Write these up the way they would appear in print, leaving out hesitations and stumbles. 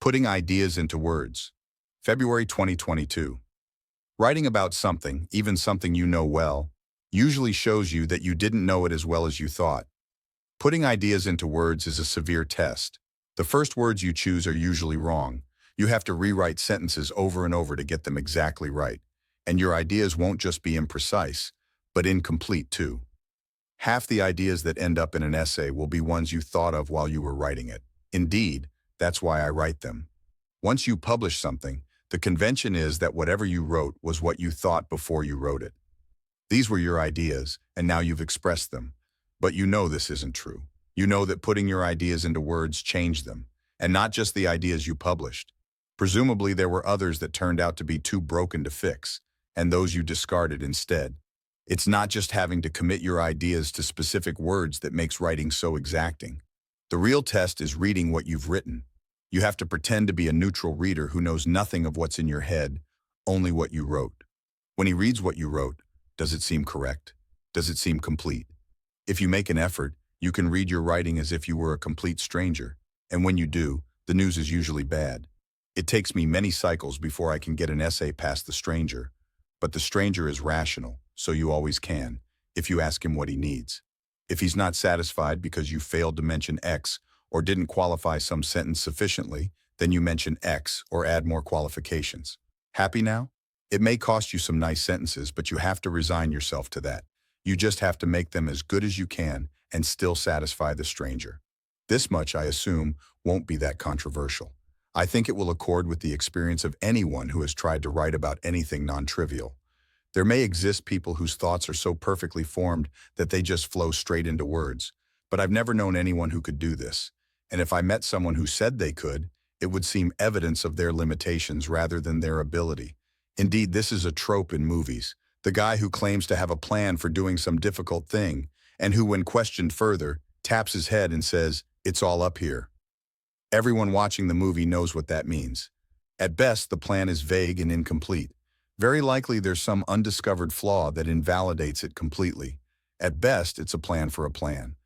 Putting ideas into words. February 2022. Writing about something, even something you know well, usually shows you that you didn't know it as well as you thought. Putting ideas into words is a severe test. The first words you choose are usually wrong. You have to rewrite sentences over and over to get them exactly right. And your ideas won't just be imprecise, but incomplete too. Half the ideas that end up in an essay will be ones you thought of while you were writing it. Indeed, that's why I write them. Once you publish something, the convention is that whatever you wrote was what you thought before you wrote it. These were your ideas, and now you've expressed them. But you know this isn't true. You know that putting your ideas into words changed them, and not just the ideas you published. Presumably there were others that turned out to be too broken to fix, and those you discarded instead. It's not just having to commit your ideas to specific words that makes writing so exacting. The real test is reading what you've written. You have to pretend to be a neutral reader who knows nothing of what's in your head, only what you wrote. When he reads what you wrote, does it seem correct? Does it seem complete? If you make an effort, you can read your writing as if you were a complete stranger, and when you do, the news is usually bad. It takes me many cycles before I can get an essay past the stranger, but the stranger is rational, so you always can, if you ask him what he needs. If he's not satisfied because you failed to mention X or didn't qualify some sentence sufficiently, then you mention X or add more qualifications. Happy now? It may cost you some nice sentences, but you have to resign yourself to that. You just have to make them as good as you can and still satisfy the stranger. This much, I assume, won't be that controversial. I think it will accord with the experience of anyone who has tried to write about anything non-trivial. There may exist people whose thoughts are so perfectly formed that they just flow straight into words, but I've never known anyone who could do this. And if I met someone who said they could, it would seem evidence of their limitations rather than their ability. Indeed, this is a trope in movies. The guy who claims to have a plan for doing some difficult thing, and who, when questioned further, taps his head and says, "It's all up here." Everyone watching the movie knows what that means. At best, the plan is vague and incomplete. Very likely there's some undiscovered flaw that invalidates it completely. At best, it's a plan for a plan.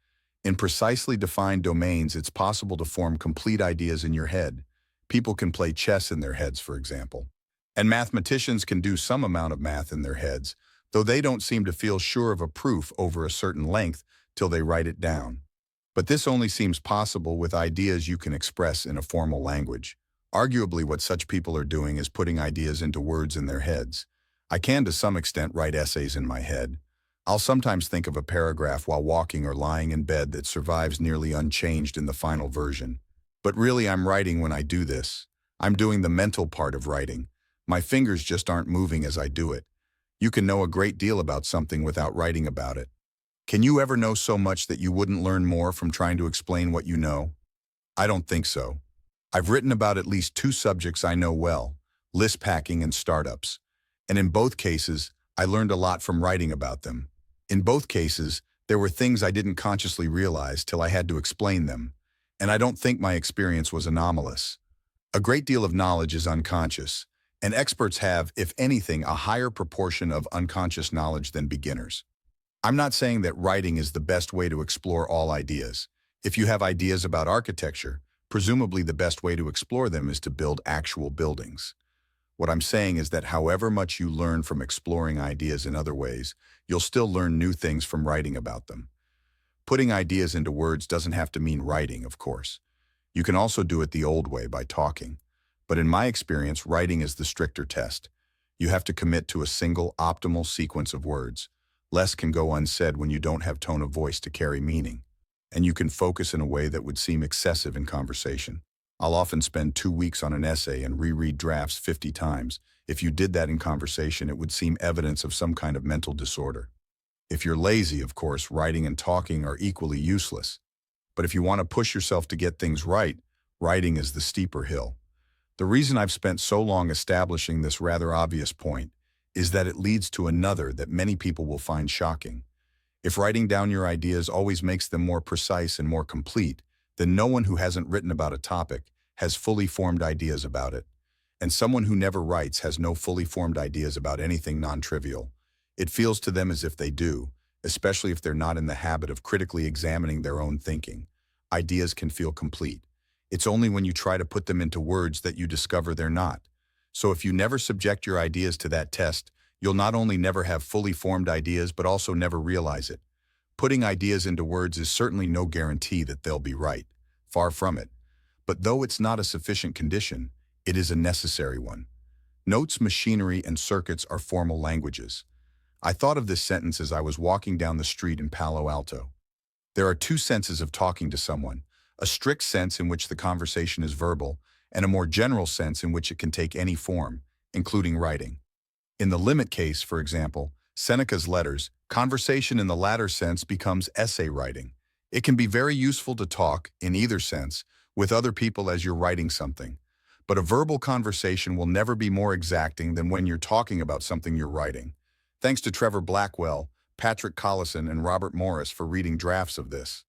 In precisely defined domains, it's possible to form complete ideas in your head. People can play chess in their heads, for example. And mathematicians can do some amount of math in their heads, though they don't seem to feel sure of a proof over a certain length till they write it down. But this only seems possible with ideas you can express in a formal language. Arguably, what such people are doing is putting ideas into words in their heads. I can, to some extent, write essays in my head. I'll sometimes think of a paragraph while walking or lying in bed that survives nearly unchanged in the final version. But really, I'm writing when I do this. I'm doing the mental part of writing. My fingers just aren't moving as I do it. You can know a great deal about something without writing about it. Can you ever know so much that you wouldn't learn more from trying to explain what you know? I don't think so. I've written about at least two subjects I know well, list packing and startups. And in both cases, I learned a lot from writing about them. In both cases, there were things I didn't consciously realize till I had to explain them, and I don't think my experience was anomalous. A great deal of knowledge is unconscious, and experts have, if anything, a higher proportion of unconscious knowledge than beginners. I'm not saying that writing is the best way to explore all ideas. If you have ideas about architecture, presumably the best way to explore them is to build actual buildings. What I'm saying is that however much you learn from exploring ideas in other ways, you'll still learn new things from writing about them. Putting ideas into words doesn't have to mean writing, of course. You can also do it the old way, by talking. But in my experience, writing is the stricter test. You have to commit to a single, optimal sequence of words. Less can go unsaid when you don't have tone of voice to carry meaning. And you can focus in a way that would seem excessive in conversation. I'll often spend 2 weeks on an essay and reread drafts 50 times. If you did that in conversation, it would seem evidence of some kind of mental disorder. If you're lazy, of course, writing and talking are equally useless. But if you want to push yourself to get things right, writing is the steeper hill. The reason I've spent so long establishing this rather obvious point is that it leads to another that many people will find shocking. If writing down your ideas always makes them more precise and more complete, then no one who hasn't written about a topic has fully formed ideas about it. And someone who never writes has no fully formed ideas about anything non-trivial. It feels to them as if they do, especially if they're not in the habit of critically examining their own thinking. Ideas can feel complete. It's only when you try to put them into words that you discover they're not. So if you never subject your ideas to that test, you'll not only never have fully formed ideas but also never realize it. Putting ideas into words is certainly no guarantee that they'll be right. Far from it. But though it's not a sufficient condition, it is a necessary one. Notes, machinery, and circuits are formal languages. I thought of this sentence as I was walking down the street in Palo Alto. There are two senses of talking to someone, a strict sense in which the conversation is verbal, and a more general sense in which it can take any form, including writing. In the limit case, for example, Seneca's letters, conversation in the latter sense becomes essay writing. It can be very useful to talk, in either sense, with other people as you're writing something. But a verbal conversation will never be more exacting than when you're talking about something you're writing. Thanks to Trevor Blackwell, Patrick Collison, and Robert Morris for reading drafts of this.